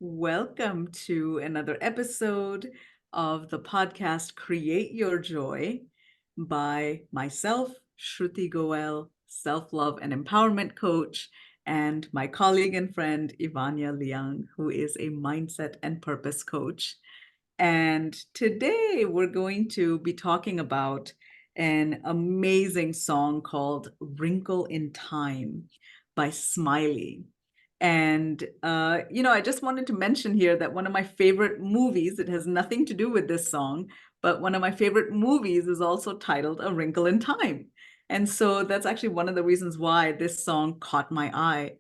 Welcome to another episode of the podcast Create Your Joy by myself, Shruti Goel, self-love and empowerment coach, and my colleague and friend, Ivania Liang, who is a mindset and purpose coach. And today we're going to be talking about an amazing song called Wrinkle in Time by Smiley. And, I just wanted to mention here that one of my favorite movies, it has nothing to do with this song, but one of my favorite movies is also titled A Wrinkle in Time. And so that's actually one of the reasons why this song caught my eye.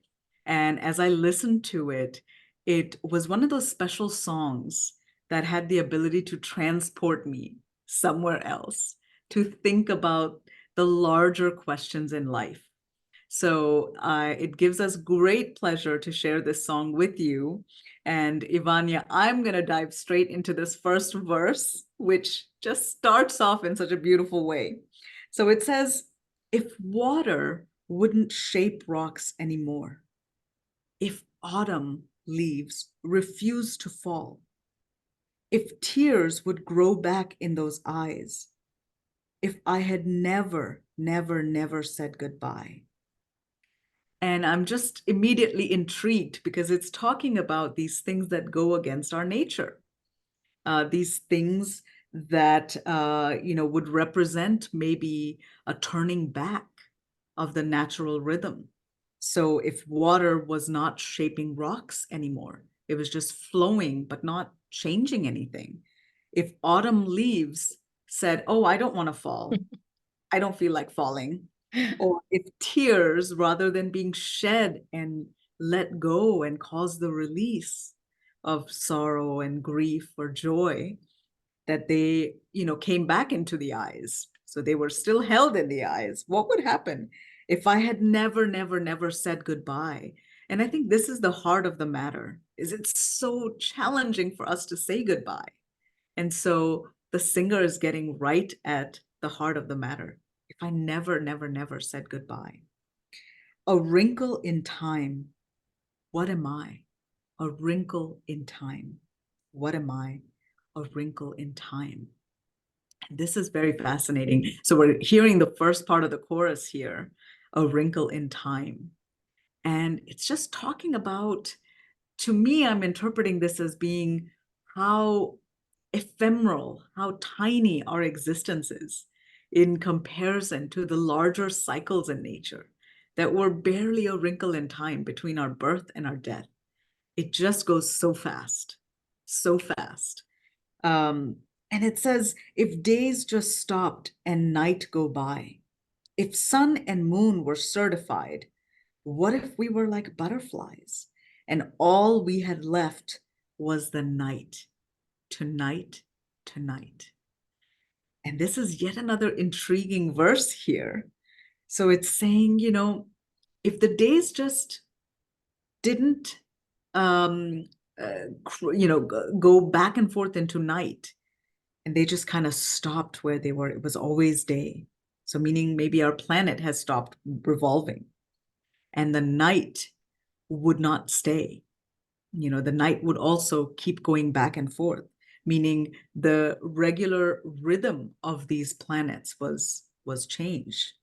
And as I listened to it, it was one of those special songs that had the ability to transport me somewhere else, to think about the larger questions in life. So it gives us great pleasure to share this song with you. And Ivania, I'm going to dive straight into this first verse, which just starts off in such a beautiful way. So it says, if water wouldn't shape rocks anymore, if autumn leaves refuse to fall, if tears would grow back in those eyes, if I had never, never, never said goodbye. And I'm just immediately intrigued because it's talking about these things that go against our nature, these things that, would represent maybe a turning back of the natural rhythm. So if water was not shaping rocks anymore, it was just flowing, but not changing anything. If autumn leaves said, oh, I don't want to fall, I don't feel like falling, or if tears, rather than being shed and let go and cause the release of sorrow and grief or joy, that they, came back into the eyes. So they were still held in the eyes. What would happen if I had never, never, never said goodbye? And I think this is the heart of the matter, is it's so challenging for us to say goodbye. And so the singer is getting right at the heart of the matter. If I never, never, never said goodbye. A wrinkle in time. What am I? A wrinkle in time. What am I? A wrinkle in time. This is very fascinating. So we're hearing the first part of the chorus here, a wrinkle in time. And it's just talking about, to me, I'm interpreting this as being how ephemeral, how tiny our existence is in comparison to the larger cycles in nature, that we're barely a wrinkle in time between our birth and our death. It just goes so fast, so fast. And it says, if days just stopped and night go by, if sun and moon were certified, what if we were like butterflies and all we had left was the night, tonight, tonight? And this is yet another intriguing verse here. So it's saying, if the days just didn't, go back and forth into night, and they just kind of stopped where they were, it was always day. So meaning maybe our planet has stopped revolving and the night would not stay. The night would also keep going back and forth, meaning the regular rhythm of these planets was changed.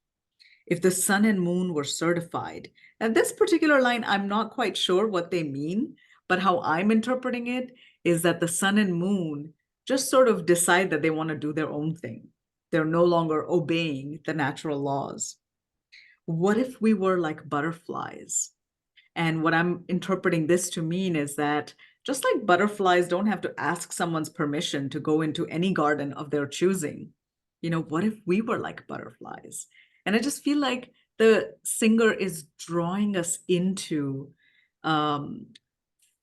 If the sun and moon were certified, and this particular line, I'm not quite sure what they mean, but how I'm interpreting it is that the sun and moon just sort of decide that they want to do their own thing. They're no longer obeying the natural laws. What if we were like butterflies? And what I'm interpreting this to mean is that just like butterflies don't have to ask someone's permission to go into any garden of their choosing, what if we were like butterflies? And I just feel like the singer is drawing us into um,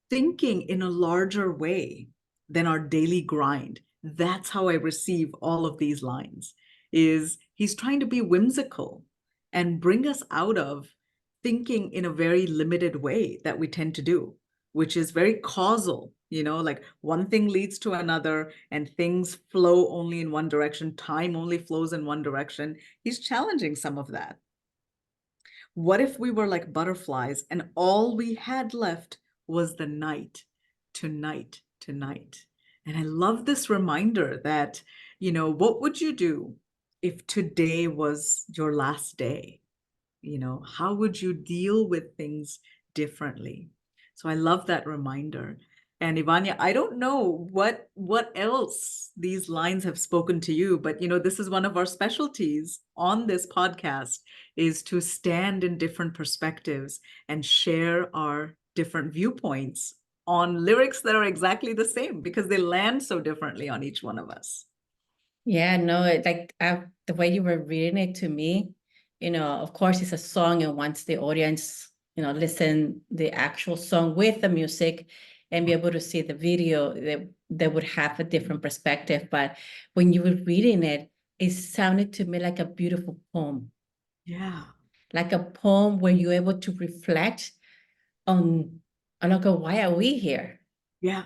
thinking in a larger way than our daily grind. That's how I receive all of these lines, is he's trying to be whimsical and bring us out of thinking in a very limited way that we tend to do, which is very causal, like one thing leads to another and things flow only in one direction, time only flows in one direction. He's challenging some of that. What if we were like butterflies and all we had left was the night, tonight, tonight. And I love this reminder that, what would you do if today was your last day? How would you deal with things differently? So I love that reminder. And Ivania, I don't know what else these lines have spoken to you, but this is one of our specialties on this podcast, is to stand in different perspectives and share our different viewpoints on lyrics that are exactly the same because they land so differently on each one of us. Yeah, no, the way you were reading it to me, of course it's a song, and once the audience, listen the actual song with the music and be able to see the video, they would have a different perspective. But when you were reading it, it sounded to me like a beautiful poem, Yeah. like a poem where you're able to reflect on like, why are we here? Yeah.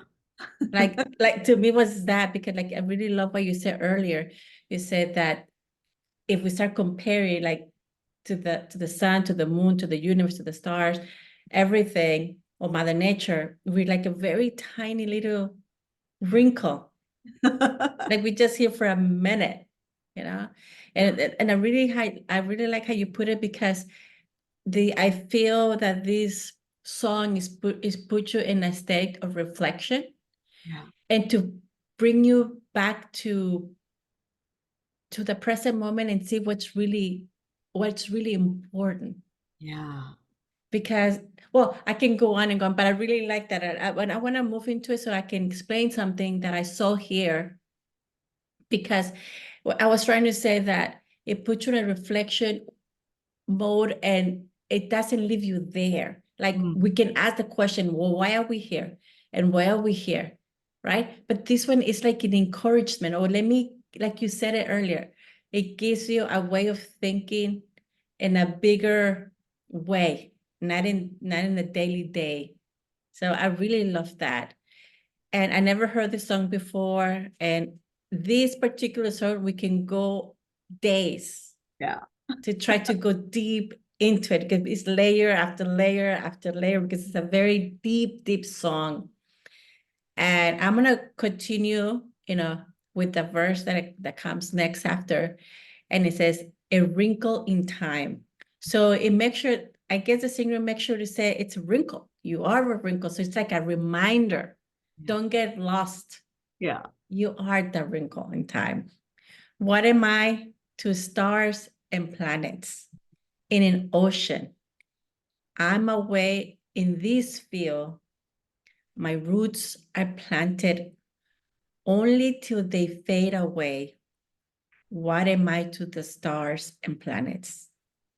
Like to me was that, because like I really love what you said earlier. You said that if we start comparing, like, to the sun, to the moon, to the universe, to the stars, everything, or Mother Nature, we're like a very tiny little wrinkle. Like we just here for a minute, you know. And I really like how you put it, because I feel that this song is put you in a state of reflection, Yeah. and to bring you back to the present moment and see what's really important. Yeah. Because, well, I can go on and go on, but I really like that. When I want to move into it so I can explain something that I saw here, because I was trying to say that it puts you in a reflection mode, and it doesn't leave you there. Like, we can ask the question, well, why are we here? And why are we here? Right? But this one is like an encouragement, or like you said it earlier, it gives you a way of thinking in a bigger way, not in the daily day. So I really love that. And I never heard this song before. And this particular song, we can go days Yeah. to try to go deep into it, because it's layer after layer after layer, because it's a very deep, deep song. And I'm gonna continue, with the verse that comes next after, and it says, "A wrinkle in time." So it makes sure, I guess the singer makes sure to say it's a wrinkle. You are a wrinkle, so it's like a reminder. Yeah. Don't get lost. Yeah. You are the wrinkle in time. What am I to stars and planets in an ocean? I'm away in this field. My roots are planted only till they fade away. What am I to the stars and planets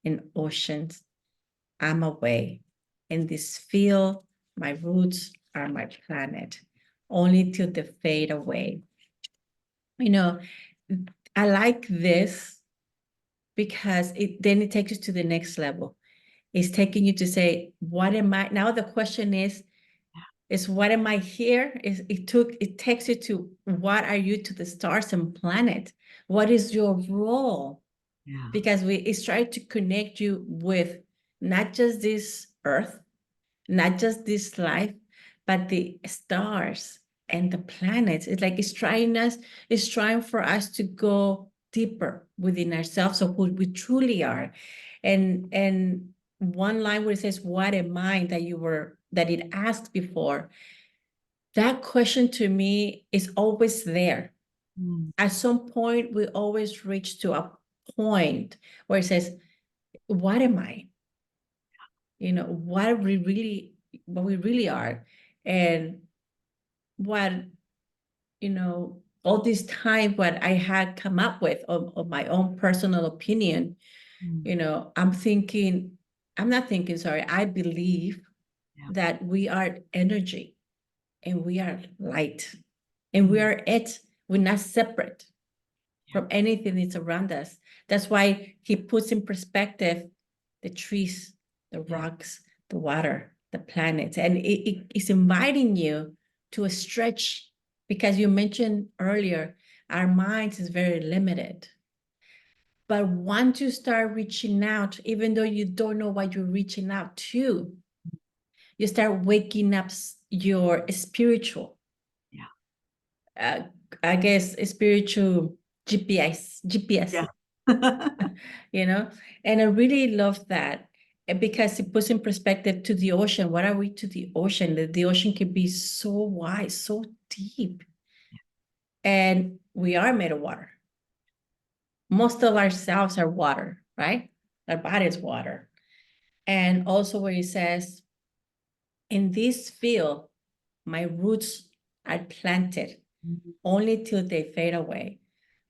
in oceans? I'm away in this field. My roots are my planet, only till they fade away. You know, I like this because it takes you to the next level. It's taking you to say, what am I? Now the question is what am I here? It takes you to, what are you to the stars and planet? What is your role? Yeah. Because it's trying to connect you with not just this earth, not just this life, but the stars and the planets. It's like it's trying for us to go deeper within ourselves of who we truly are. And one line where it says, "What am I?" that it asked before. That question to me is always there. Mm. At some point, we always reach to a point where it says, "What am I?" What we really are, and what all this time, what I had come up with of my own personal opinion. Mm. I'm not thinking, sorry, I believe Yeah. that we are energy, and we are light, and we Mm. are it. We're not separate Yeah. from anything that's around us. That's why he puts in perspective the trees, the Yeah. rocks, the water, the planets. And it's inviting you to a stretch, because you mentioned earlier, our minds is very limited. But once you start reaching out, even though you don't know what you're reaching out to, You start waking up your spiritual, I guess, spiritual GPS, Yeah. you know? And I really love that because it puts in perspective to the ocean. What are we to the ocean? The ocean can be so wide, so deep. And we are made of water. Most of ourselves are water, right? Our body is water. And also where it says, in this field, my roots are planted only till they fade away.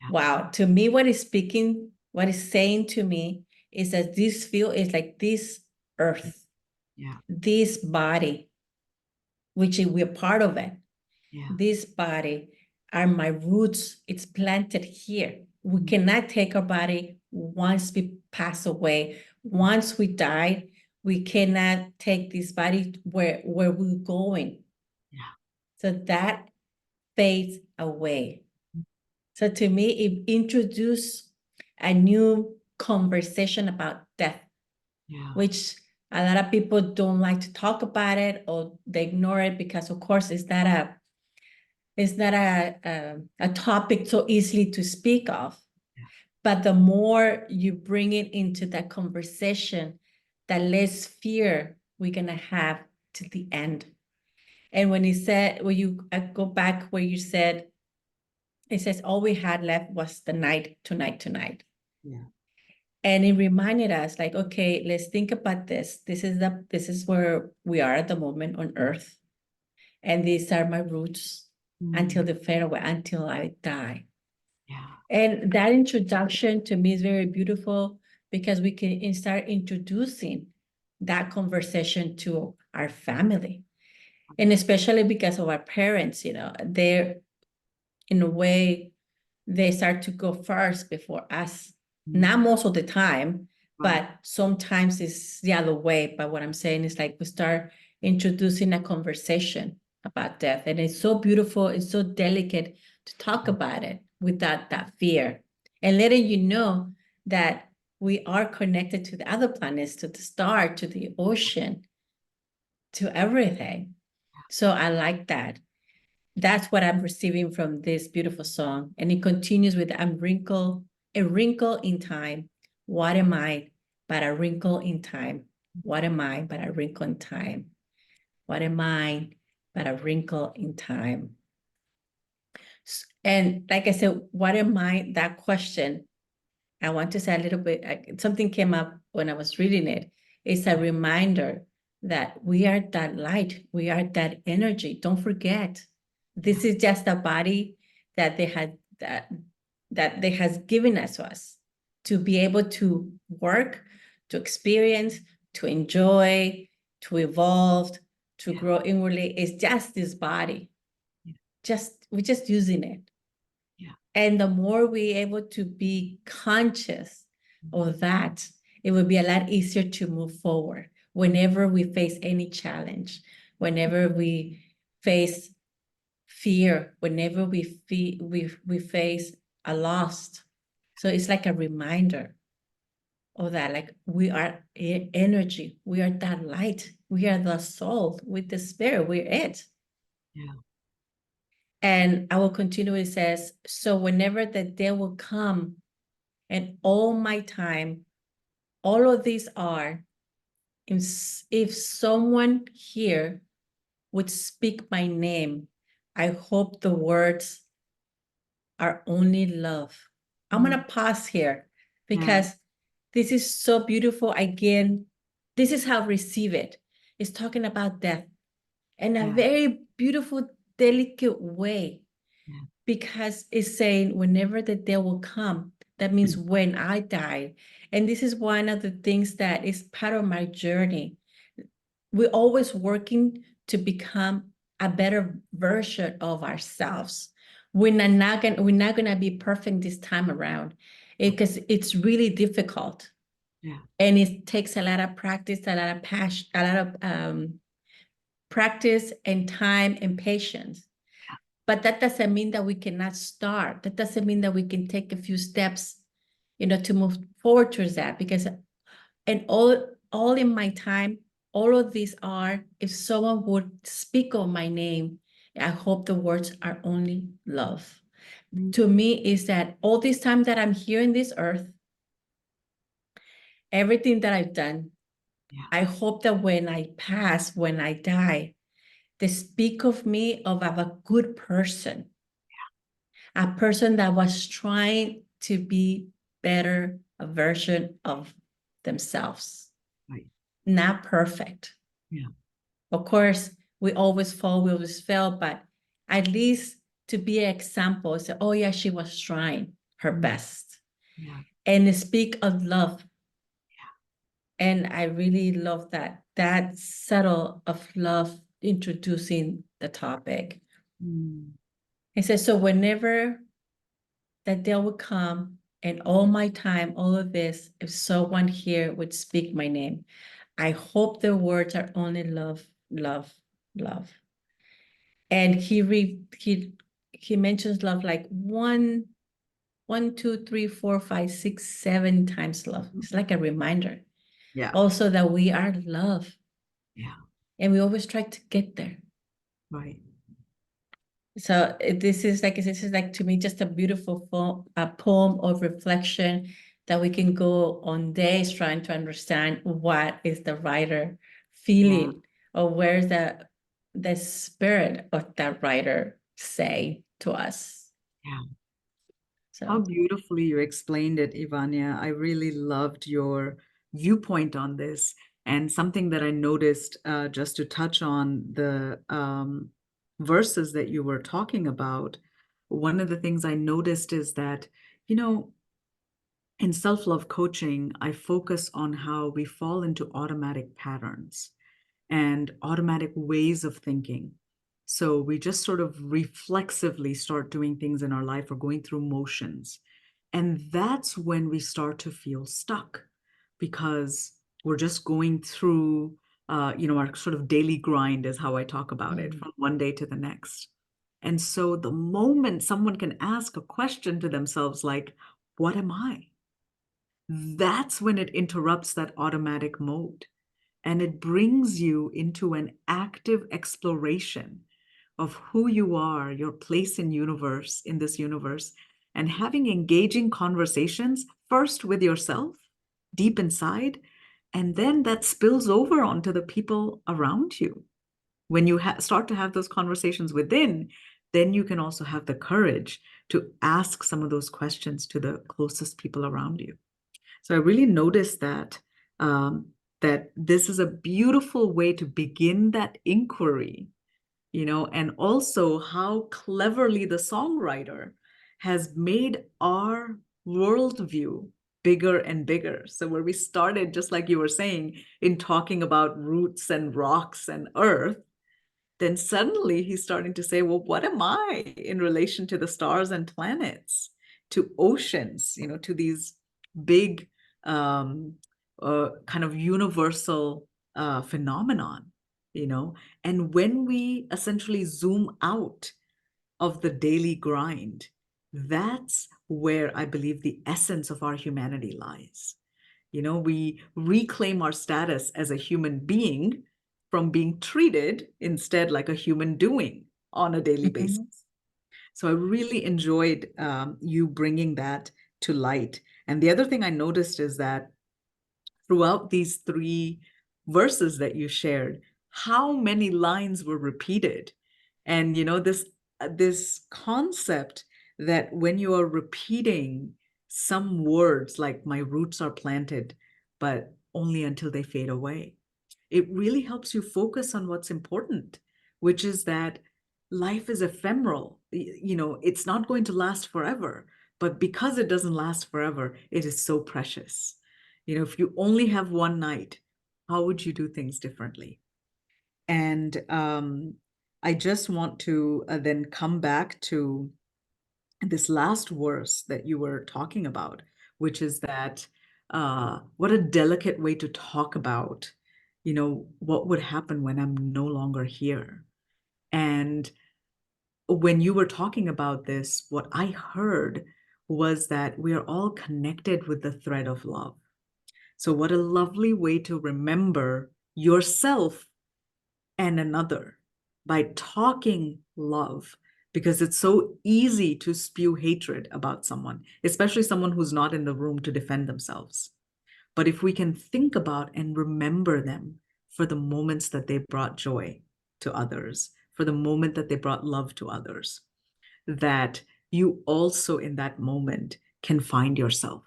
Yeah. Wow. To me, what is speaking, what is saying to me is that this field is like this earth, this body, which we're part of it. This body are my roots. It's planted here. We cannot take our body once we pass away. Once we die, we cannot take this body where we're going. So that fades away. So to me, it introduced a new conversation about death, which a lot of people don't like to talk about it, or they ignore it because, of course, it's not a topic so easily to speak of. But the more you bring it into that conversation, the less fear we're gonna have to the end. And when you go back where you said, it says all we had left was the night, tonight. And it reminded us, like, okay, let's think about this. This is where we are at the moment on earth. And these are my roots until the fade away, until I die. And that introduction to me is very beautiful because we can start introducing that conversation to our family. And especially because of our parents, they're, in a way, they start to go first before us. Not most of the time, but sometimes it's the other way. But what I'm saying is, like, we start introducing a conversation about death. And it's so beautiful, it's so delicate to talk about it without that fear. And letting you know that we are connected to the other planets, to the star, to the ocean, to everything. So I like that. That's what I'm receiving from this beautiful song. And it continues with, a wrinkle in time. What am I but a wrinkle in time? What am I but a wrinkle in time? What am I but a wrinkle in time? And like I said, what am I? That question, I want to say a little bit, something came up when I was reading it. It's a reminder that we are that light, we are that energy. Don't forget, this is just a body that they had that they has given us to be able to work, to experience, to enjoy, to evolve, to grow inwardly. It's just this body. We're just using it. And the more we're able to be conscious of that, it will be a lot easier to move forward whenever we face any challenge, whenever we face fear, whenever we face a loss. So it's like a reminder of that, like, we are energy, we are that light, we are the soul with the spirit, we're it. And I will continue. It says, so whenever the day will come and all my time, all of these are, if someone here would speak my name, I hope the words are only love. I'm going to pause here because this is so beautiful. Again, this is how I receive it. It's talking about death in a very beautiful, delicate way, because it's saying whenever the day will come, that means when I die. And this is one of the things that is part of my journey. We're always working to become a better version of ourselves. We're not gonna be perfect this time around, because it's really difficult. And it takes a lot of practice, a lot of passion, a lot of practice and time and patience. But that doesn't mean that we cannot start. That doesn't mean that we can take a few steps, to move forward towards that. Because, and all in my time, all of these are, if someone would speak of my name, I hope the words are only love. To me, is that all this time that I'm here in this earth, everything that I've done, Yeah. I hope that when I pass, when I die, they speak of me of a good person, a person that was trying to be better, a version of themselves, Right. not perfect. Yeah. Of course, we always fall, we always fail, but at least to be an example, say, oh yeah, she was trying her best. Yeah. And speak of love. And I really love that subtle of love introducing the topic. Mm. It says, so whenever that day would come and all my time, all of this, if someone here would speak my name, I hope the words are only love, love, love. And he mentions love like one, two, three, four, five, six, 7 times love. It's like a reminder. Yeah. Also that we are love. Yeah. And we always try to get there. Right. So this is like to me just a beautiful poem of reflection that we can go on days trying to understand what is the writer feeling, or where's the spirit of that writer say to us. Yeah. How So beautifully you explained it, Ivania. I really loved your viewpoint on this. And something that I noticed, just to touch on the verses that you were talking about, one of the things I noticed is that, you know, in self-love coaching, I focus on how we fall into automatic patterns and automatic ways of thinking. So we just sort of reflexively start doing things in our life or going through motions. And that's when we start to feel stuck because we're just going through, our sort of daily grind is how I talk about it, from one day to the next. And so the moment someone can ask a question to themselves like, what am I? That's when it interrupts that automatic mode. And it brings you into an active exploration of who you are, your place in this universe, and having engaging conversations first with yourself deep inside, and then that spills over onto the people around you. When you start to have those conversations within, then you can also have the courage to ask some of those questions to the closest people around you. So I really noticed that this is a beautiful way to begin that inquiry, and also how cleverly the songwriter has made our worldview bigger and bigger. So where we started, just like you were saying, in talking about roots and rocks and earth, then suddenly he's starting to say, well, what am I in relation to the stars and planets, to oceans, to these big kind of universal phenomenon, and when we essentially zoom out of the daily grind, that's where I believe the essence of our humanity lies. We reclaim our status as a human being from being treated instead like a human doing on a daily basis. So I really enjoyed you bringing that to light. And the other thing I noticed is that throughout these 3 verses that you shared, how many lines were repeated. And this concept that when you are repeating some words like my roots are planted, but only until they fade away, it really helps you focus on what's important, which is that life is ephemeral. It's not going to last forever, but because it doesn't last forever, it is so precious. If you only have one night, how would you do things differently? And I just want to then come back to this last verse that you were talking about, which is that what a delicate way to talk about, what would happen when I'm no longer here. And when you were talking about this, what I heard was that we are all connected with the thread of love. So, what a lovely way to remember yourself and another by talking love, because it's so easy to spew hatred about someone, especially someone who's not in the room to defend themselves. But if we can think about and remember them for the moments that they brought joy to others, for the moment that they brought love to others, that you also in that moment can find yourself,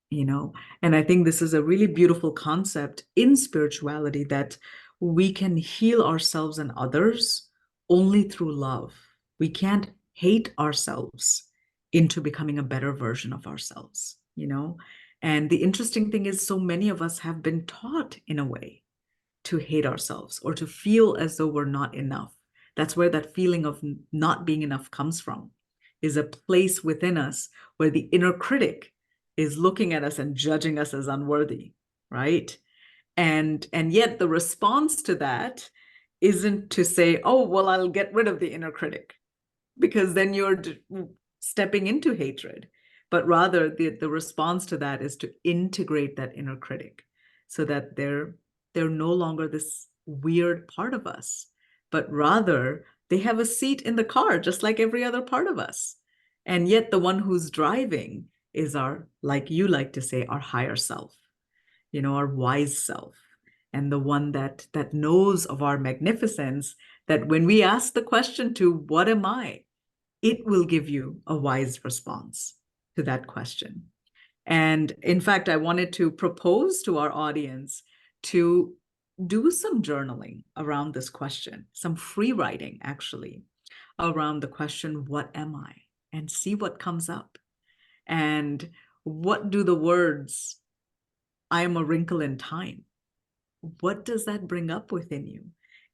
you know? And I think this is a really beautiful concept in spirituality, that we can heal ourselves and others only through love. We can't hate ourselves into becoming a better version of ourselves, you know? And the interesting thing is, so many of us have been taught in a way to hate ourselves or to feel as though we're not enough. That's where that feeling of not being enough comes from, is a place within us where the inner critic is looking at us and judging us as unworthy, right? And yet the response to that isn't to say, oh, well, I'll get rid of the inner critic, because then you're stepping into hatred. But rather, the response to that is to integrate that inner critic so that they're no longer this weird part of us, but rather they have a seat in the car just like every other part of us. And yet the one who's driving is our, like you like to say, our higher self, you know, our wise self, and the one that knows of our magnificence, that when we ask the question to what am I, it will give you a wise response to that question. And in fact, I wanted to propose to our audience to do some journaling around this question, some free writing actually, around the question, what am I? And see what comes up. And what do the words, I am a wrinkle in time, what does that bring up within you?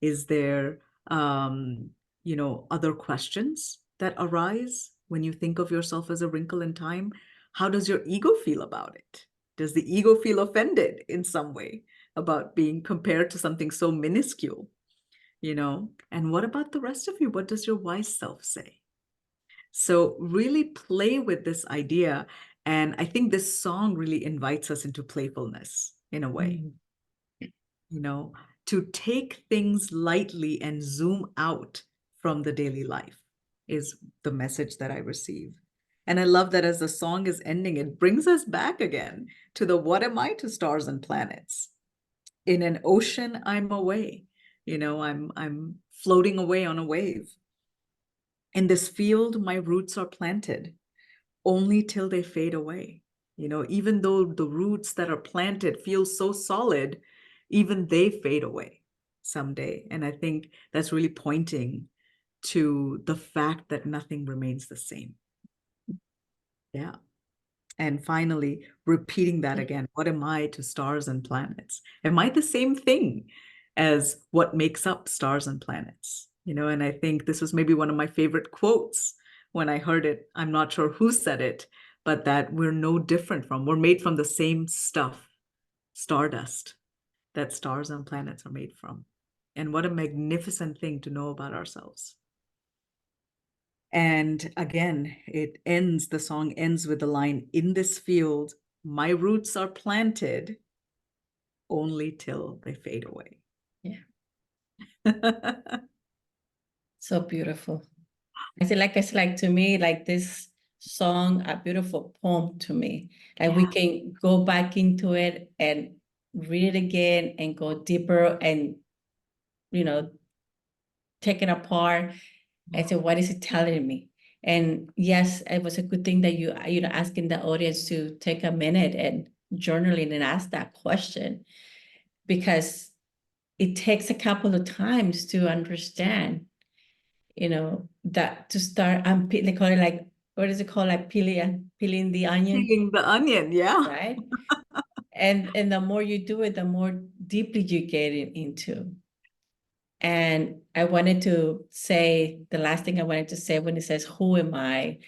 Is there, other questions that arise when you think of yourself as a wrinkle in time? How does your ego feel about it? Does the ego feel offended in some way about being compared to something so minuscule, you know? And what about the rest of you? What does your wise self say? So really play with this idea. And I think this song really invites us into playfulness in a way. Mm. You know, to take things lightly and zoom out from the daily life is the message that I receive. And I love that as the song is ending, it brings us back again to the what am I to stars and planets? In an ocean, I'm away. You know, I'm floating away on a wave. In this field, my roots are planted only till they fade away. You know, even though the roots that are planted feel so solid, even they fade away someday. And I think that's really pointing to the fact that nothing remains the same. Yeah. And finally, repeating that again. What am I to stars and planets? Am I the same thing as what makes up stars and planets? You know, and I think this was maybe one of my favorite quotes when I heard it. I'm not sure who said it, but that we're no different from, we're made from the same stuff, stardust, that stars and planets are made from. And what a magnificent thing to know about ourselves. And again, the song ends with the line, in this field, my roots are planted only till they fade away. Yeah. So beautiful. It's like to me, like this song, a beautiful poem to me. Like we can go back into it and read it again and go deeper and, take it apart and say, what is it telling me? And yes, it was a good thing that asking the audience to take a minute and journaling and ask that question, because it takes a couple of times to understand, that to start, they call it like, what is it called? Like peeling the onion, Peeling the onion, yeah. right? And the more you do it, the more deeply you get into. And I wanted to say, the last thing I wanted to say when it says, who am I?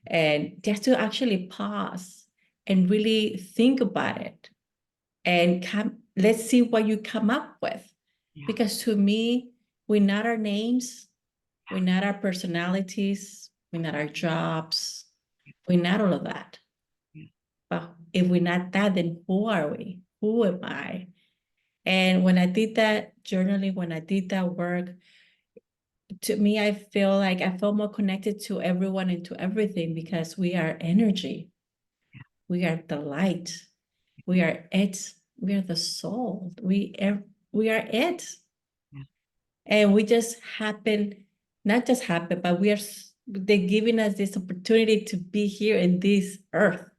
And just to actually pause and really think about it and let's see what you come up with. Yeah. Because to me, we're not our names, we're not our personalities, we're not our jobs, we're not all of that. Yeah. But if we're not that, then who are we? Who am I? And when I did that journaling, when I did that work, to me, I felt more connected to everyone and to everything because we are energy. We are the light. We are it. We are the soul. We are it. Yeah. And we just happen, not just happen, but they're giving us this opportunity to be here in this earth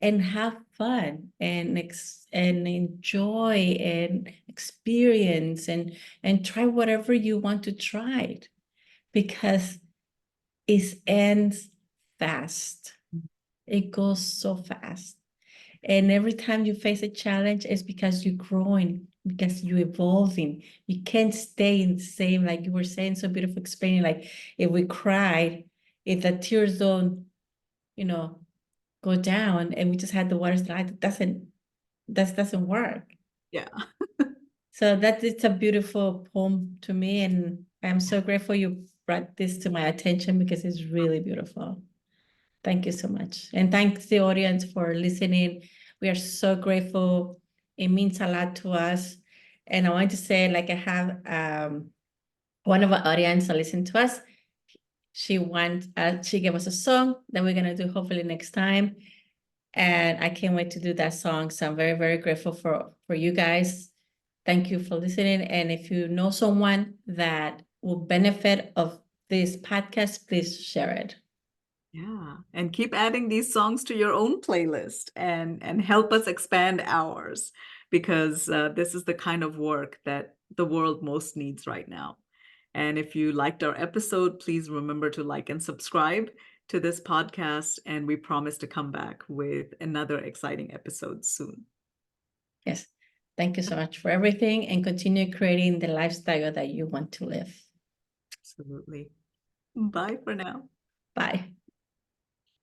and have fun and enjoy and experience and try whatever you want to try because it ends fast. It goes so fast. And every time you face a challenge, it's because you're growing, because you're evolving. You can't stay in the same, like you were saying, so beautiful, explaining, like if we cry, if the tears don't, go down and we just had the water slide, that doesn't work. Yeah. So it's a beautiful poem to me. And I'm so grateful you brought this to my attention because it's really beautiful. Thank you so much. And thanks the audience for listening. We are so grateful. It means a lot to us. And I want to say, like I have one of our audience that listen to us. She gave us a song that we're gonna do hopefully next time. And I can't wait to do that song. So I'm very, very grateful for you guys. Thank you for listening. And if you know someone that will benefit of this podcast, please share it. Yeah. And keep adding these songs to your own playlist and help us expand ours because this is the kind of work that the world most needs right now. And if you liked our episode, please remember to like and subscribe to this podcast. And we promise to come back with another exciting episode soon. Yes. Thank you so much for everything and continue creating the lifestyle that you want to live. Absolutely. Bye for now. Bye.